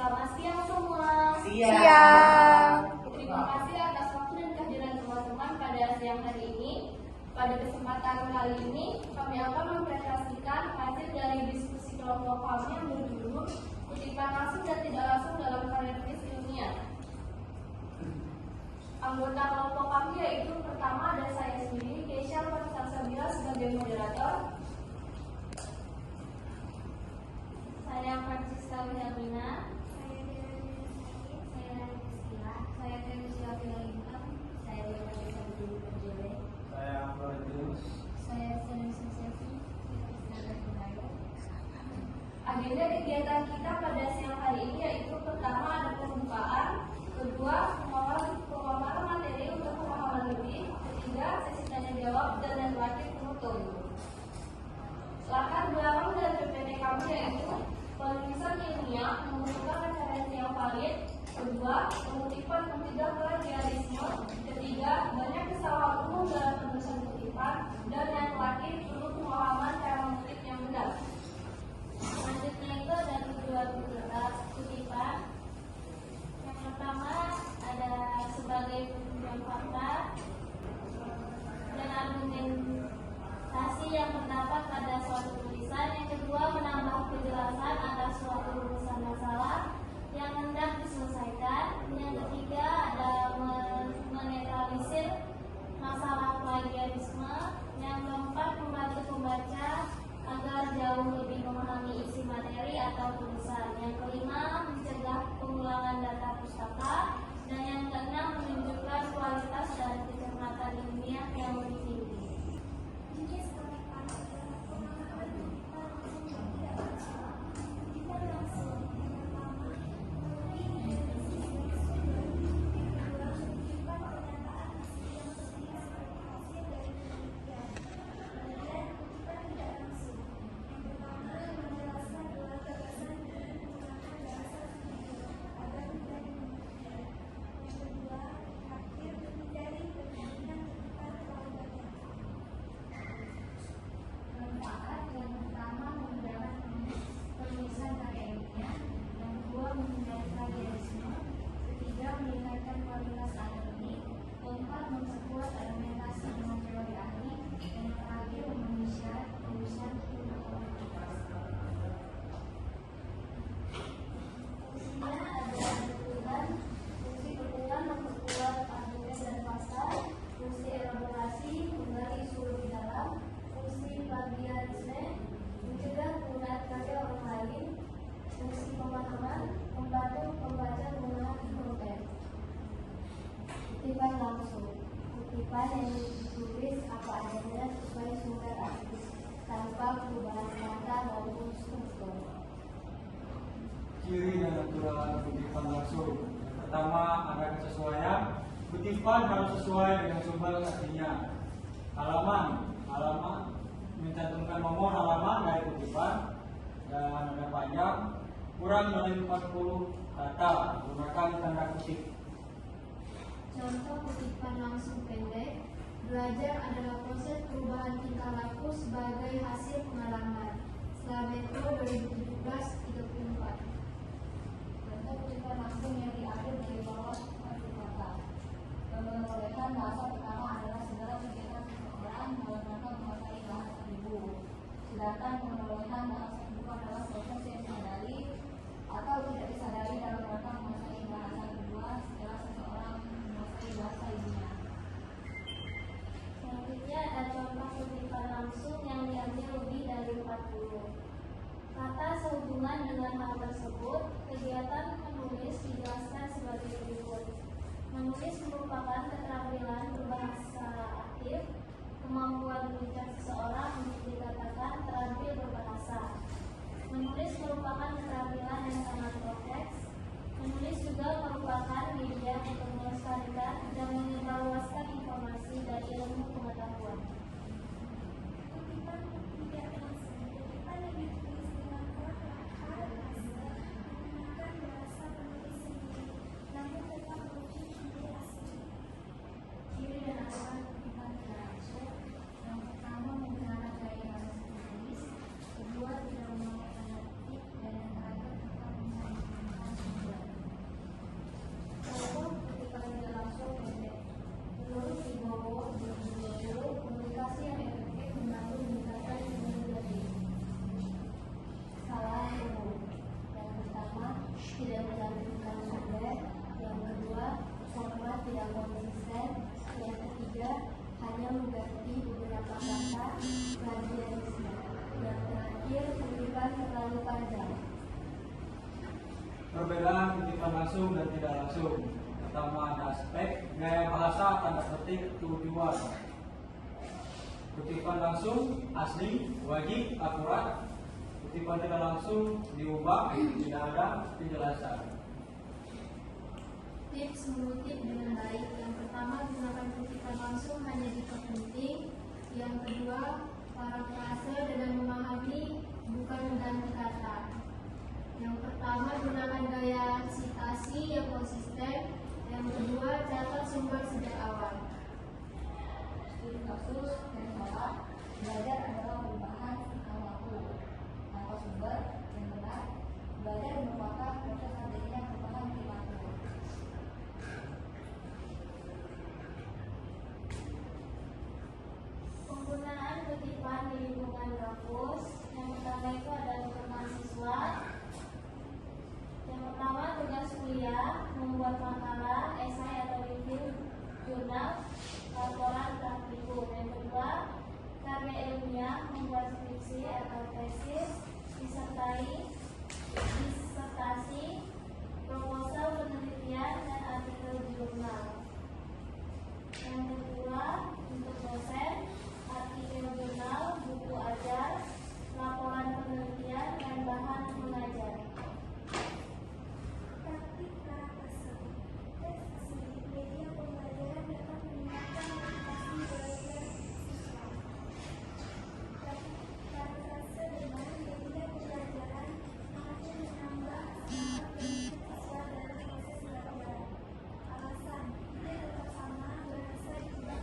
Selamat siang semua. Siang. Terima kasih atas waktu dan kehadiran teman-teman pada siang hari ini. Pada kesempatan kali ini, kami akan mempresentasikan hasil dari diskusi kelompok kami yang berjudul kutipan langsung dan tidak langsung dalam karya tulis ilmiah. Anggota kelompok kami yaitu pertama ada saya sendiri, Keisha Farsasabila sebagai moderator. Saya Francisca Wilhelmina. Saya Teresia Wilhelmina. Saya Wilhelmina Berjele. Saya Florentius. Saya Senisa Sevi. Agenda kegiatan kita pada siang hari ini yaitu pertama ada pembukaan, kedua pemaparan materi untuk pemahaman lebih, ketiga sesi tanya jawab, dan yang terakhir penutup. Latar belakang dan PPT kami yaitu penulisan ilmiah membutuhkan referensi yang valid, kedua pengutipan mencegah plagiarisme, ketiga banyak kesalahan umum dalam penulisan kutipan, dan yang terakhir perlu pemahaman cara mengutip yang benar. Selanjutnya itu ada dua kutipan. Yang pertama ada sebagai penunjang fakta dan argumentasi yang terdapat pada suatu tulisan. Yang kedua menambah penjelasan atas suatu rumusan masalah yang hendak diselesaikan. Yang ketiga ada menetralisir masalah plagiarisme. Yang keempat membantu pembaca agar jauh lebih memahami isi materi atau tulisan. Yang kelima mencegah pengulangan data pustaka. Dan yang keenam menunjukkan kualitas dan kecermatan ilmiah yang lebih tinggi. Kutipan langsung. Kutipan yang ditulis apa adanya sesuai sumber asli tanpa perubahan kata maupun struktur. Ciri dan aturan kutipan langsung. Yang pertama ada kesesuaian. Kutipan harus sesuai dengan sumber aslinya. Halaman mencantumkan nomor halaman dari kutipan dan ada panjang kurang dari 40 kata menggunakan tanda kutip. Contoh kutipan langsung pendek. Belajar adalah proses perubahan tingkah laku sebagai hasil pengalaman. Slametro 2017-34. Contoh kutipan langsung yang diambil dari bawah satu kata. Memperolehkan bahasa pertama adalah segala kegiatan seseorang dalam rangka menguasai bahasa ibu. Sedangkan memperolehkan bahasa ibu adalah proses yang disadari atau tidak disadari dalam rangka menguasai bahasa kedua setelah seseorang bahasa ibunya. Selanjutnya ada contoh kutipan langsung yang diambil lebih dari 40 kata sehubungan dengan hal tersebut. Kegiatan menulis dijelaskan sebagai berikut. Menulis merupakan keterampilan berbahasa aktif, kemampuan mengucap seseorang untuk dikatakan terampil berbahasa. Menulis merupakan keterampilan yang sangat kompleks. Menulis juga merupakan media untuk melestarikan dan menyebarluaskan informasi dan ilmu pengetahuan. Kutipan tidak langsung. Kutipan yang ditulis dengan bahasa menggunakan bahasa penulis sendiri, namun tetap merujuk ide asli. tidak mencantumkan sumber. Yang kedua, format tidak konsisten. Yang ketiga, hanya mengganti beberapa kata, plagiarisme. Yang terakhir, kutipan terlalu panjang. Perbedaan kutipan langsung dan tidak langsung. Pertama ada aspek gaya bahasa tanda petik tujuan. Kutipan langsung asli, wajib, akurat. Kutipan tidak langsung diubah, tidak ada penjelasan. Tips mengutip dengan baik. Yang pertama, gunakan kutipan langsung hanya jika penting. Yang kedua, parafrase dengan memahami, bukan mengganti kata. Yang pertama, gunakan gaya sitasi yang konsisten. Yang kedua, catat sumber sejak awal. Studi kasus dan salah, belajar adalah perubahan tingkah laku. Tanpa sumber yang benar, belajar merupakan proses adanya perubahan perilaku. Penggunaan kutipan di lingkungan kampus. Yang pertama itu adalah untuk mahasiswa. Yang pertama, tugas kuliah, membuat makalah, esai atau review jurnal, laporan praktikum. Yang kedua, karya ilmiah, membuat skripsi atau tesis, disertasi, proposal penelitian, dan artikel jurnal. Yang kedua, untuk dosen, artikel jurnal, buku ajar, laporan penelitian, dan bahan mengajar. Praktik parafrase. Teks asli media pembelajaran dapat meningkatkan motivasi belajar siswa. Praktik parafrase dengan media pembelajaran akan menambah semangat siswa dalam proses belajar. Alasan, dia tetap sama, bahasa diubah.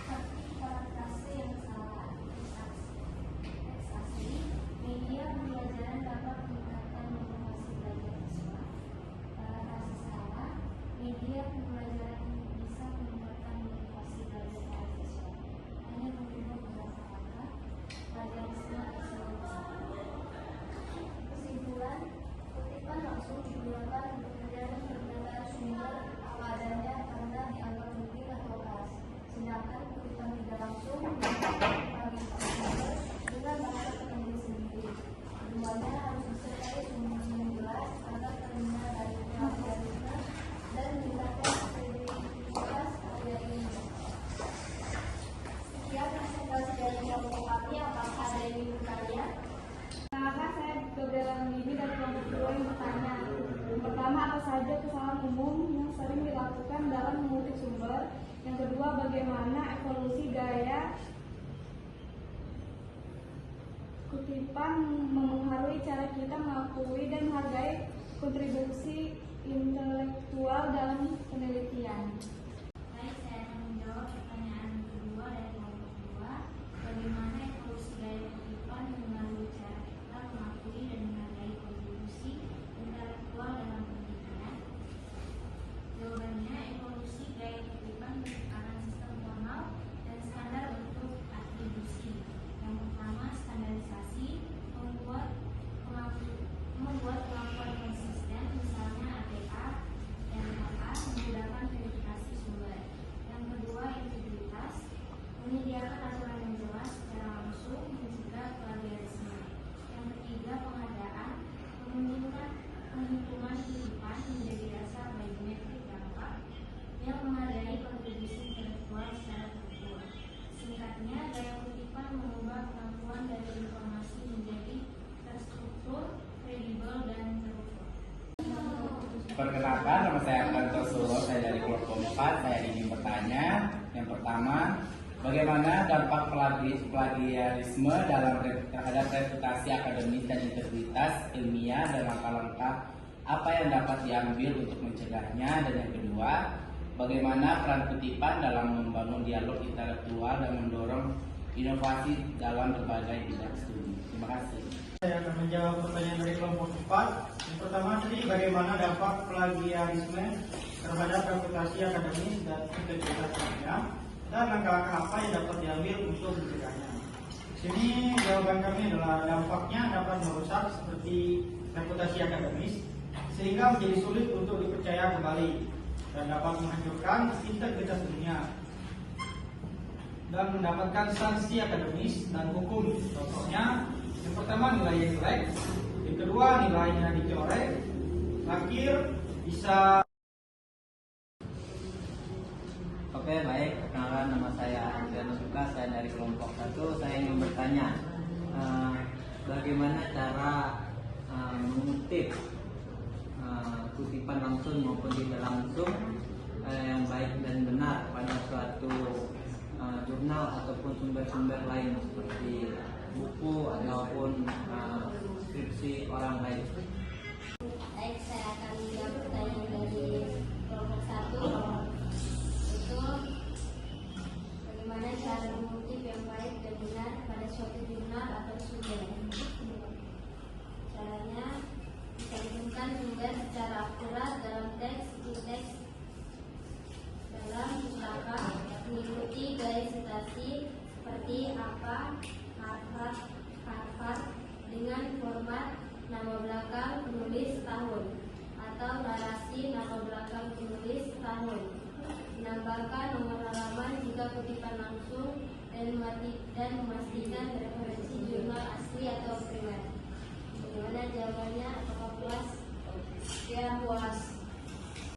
Praktik parafrase yang salah. Teks asli media pembelajaran dapat meningkatkan motivasi belajar siswa. Parafrase salah, media pembelajaran bisa meningkatkan motivasi belajar para siswa. Hanya mengubah beberapa kata, plagiarisme tersebut. Kesimpulan, kutipan langsung digunakan untuk menjamin kebenaran sumber apa adanya karena dianggap penting atau khas. Sedangkan kutipan tidak langsung digunakan klarifikasi sumber dengan bahasa pendek sendiri. Keduanya harus disertai sumber yang jelas agar terhindar dari plagiarisme dan meningkatkan kredibilitas karya ilmiah. Sekian presentasi dari kelompok kami. Apakah ada yang ingin bertanya? Perkenalkan, saya Gabriela Nini dari kelompok kedua yang bertanya. Yang pertama, apa saja kesalahan umum yang sering dilakukan dalam mengutip sumber? Yang kedua, bagaimana evolusi gaya kutipan mempengaruhi cara kita mengakui dan menghargai kontribusi intelektual dalam penelitian? Baik, saya akan menjawab pertanyaan kedua dari kelompok kedua. Bagaimana evolusi gaya kutipan mengenai cara kita mengakui dan menghargai kontribusi intelektual dalam penelitian? Jawabannya, evolusi gaya kutipan merupakan sistem formal dan standar untuk atribusi. Yang pertama, standarisasi, membuat kemampuan konsisten, misalnya ATA dan KA menggunakan verifikasi sumber. Yang kedua, integritas, menyediakan aturan yang jelas secara langsung mencegah plagiarisme. Yang ketiga, pengadaan, memungkinkan penghitungan kutipan menjadi dasar bagi metrik dampak yang menghargai kontribusi intelektual secara terukur. Singkatnya, gaya kutipan mengubah kemampuan dari informasi menjadi terstruktur, kredibel, dan terukur. Perkenalkan, nama saya Arkanto Suro, saya dari kelompok 4. Saya ingin bertanya. Yang pertama, bagaimana dampak plagiarisme terhadap reputasi akademis dan integritas ilmiah dan langkah-langkah apa yang dapat diambil untuk mencegahnya? Dan yang kedua, bagaimana peran kutipan dalam membangun dialog intelektual dan mendorong inovasi dalam berbagai bidang studi? Terima kasih. Saya akan menjawab pertanyaan dari kelompok 4. Yang pertama tadi, bagaimana dampak plagiarisme terhadap reputasi akademis dan integritas ilmiah dan langkah-langkah apa yang dapat diambil untuk mencegahnya. Sini jawaban kami adalah dampaknya dapat merusak seperti reputasi akademis sehingga menjadi sulit untuk dipercaya kembali dan dapat menghancurkan integritas dunia dan mendapatkan sanksi akademis dan hukum. Contohnya, yang pertama nilainya jelek, yang kedua nilainya dicorek, terakhir bisa. Oke, baik. Perkenalkan, nama saya Andriano Suka, saya dari kelompok 1. Saya ingin bertanya, bagaimana cara mengutip kutipan langsung maupun tidak langsung yang baik dan benar pada suatu jurnal ataupun sumber-sumber lain seperti buku ataupun skripsi orang lain. Baik, saya akan menjawab pertanyaan dari kelompok 1. Itu bagaimana cara mengutip yang baik dan benar pada suatu jurnal atau sumber. Caranya mencantumkan sumber secara akurat dalam teks dalam pustaka, mengikuti gaya citasi seperti apa Harvard dengan format nama belakang penulis tahun atau narasi nama belakang penulis tahun. Menambahkan nomor halaman jika kutipan langsung dan memastikan referensi jurnal asli atau primer. Bagaimana jawabannya? Apakah puas? Ya, puas.